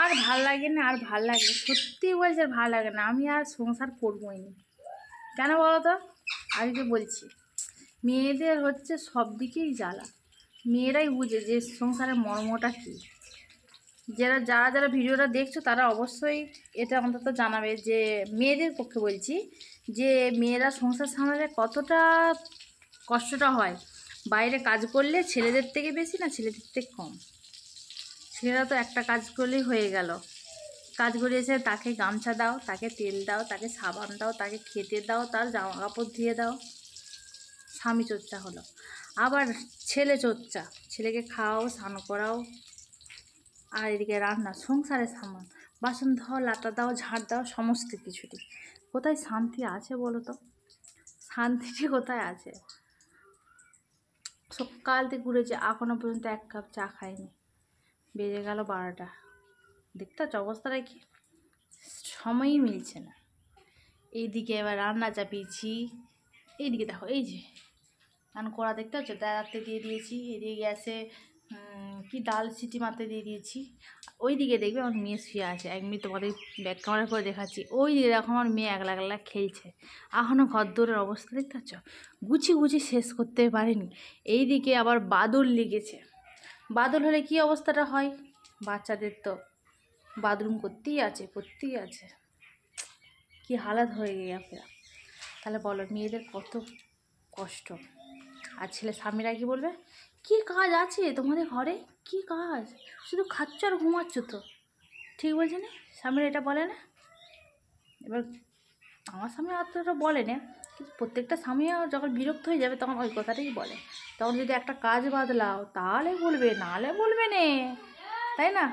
আর ভাল লাগে না, আর ভাল লাগে না, সত্যি বলছি আর ভাল লাগে না। আমি আর সংসার করবোই না। কেন বলো তো? আজকে বলছি, মেয়েদের হচ্ছে সব দিকেই জ্বালা। মেয়েরাই বুঝে যে সংসারের মর্মটা কী। যারা যারা যারা ভিডিওটা দেখছো তারা অবশ্যই এটা অন্তত জানাবে যে মেয়েদের পক্ষে বলছি, যে মেয়েরা সংসার সামলালে কতটা কষ্টটা হয়। বাইরে কাজ করলে ছেলেদের থেকে বেশি না ছেলেদের থেকে কম। ছেলেরা তো একটা কাজ করলেই হয়ে গেল। কাজ করে এসে তাকে গামছা দাও, তাকে তেল দাও, তাকে সাবান দাও, তাকে খেতে দাও, তার জামা কাপড় ধুয়ে দাও। স্বামী চর্চা হলো। আবার ছেলে চর্চা, ছেলেকে খাওয়াও, স্নান করাও, আর এদিকে রান্না, সংসারে সামান, বাসন ধোও, লাটা দাও, ঝাড় দাও, সমস্ত কিছুটি। কোথায় শান্তি আছে বলো তো? শান্তিটি কোথায় আছে? সকাল থেকে ঘুরেছে, এখনও পর্যন্ত এক কাপ চা খাইনি। বেজে গেল 12টা। দেখতে পাচ্ছ অবস্থাটা কি? সময়ই মিলছে না। এইদিকে এবার রান্না চাপিয়েছি। এইদিকে দেখো, এই যে কড়া দেখতে পাচ্ছ, দাঁড়াতে দিয়ে দিয়েছি। এদিকে গ্যাসে কি ডাল সিটি মারতে দিয়ে দিয়েছি। ওই দিকে দেখবে আমার মেয়ে শুয়ে আছে, এক মিনিট তোমাদের ব্যাক ক্যামেরা করে দেখাচ্ছি। ওই দিকে দেখো আমার মেয়ে একলা একলা খেলছে। এখনও ঘর দৌড়ের অবস্থা দেখতে পাচ্ছ, গুছি শেষ করতে পারিনি। এই দিকে আবার বাদল লেগেছে। বাদল হলে কি অবস্থাটা হয়? বাচ্চাদের তো বাথরুম করতেই আছে। কি হালাত হয়ে গেছে। তাহলে বলো মেয়েদের কত কষ্ট। আর ছেলে স্বামীরা কি বলবে, কি কাজ আছে তোমাদের ঘরে, কি কাজ, শুধু খাচ্ছ আর ঘুমাচ্ছ তো। ঠিক বলছে না? স্বামীরা এটা বলে না? এবার আমার স্বামী অতটা বলে না, কিন্তু প্রত্যেকটা স্বামীও যখন বিরক্ত হয়ে যাবে তখন ওই কথাটাই বলে। তখন যদি একটা কাজ বাদলাও তাহলে বলবে, নাহলে বলবে না, তাই না?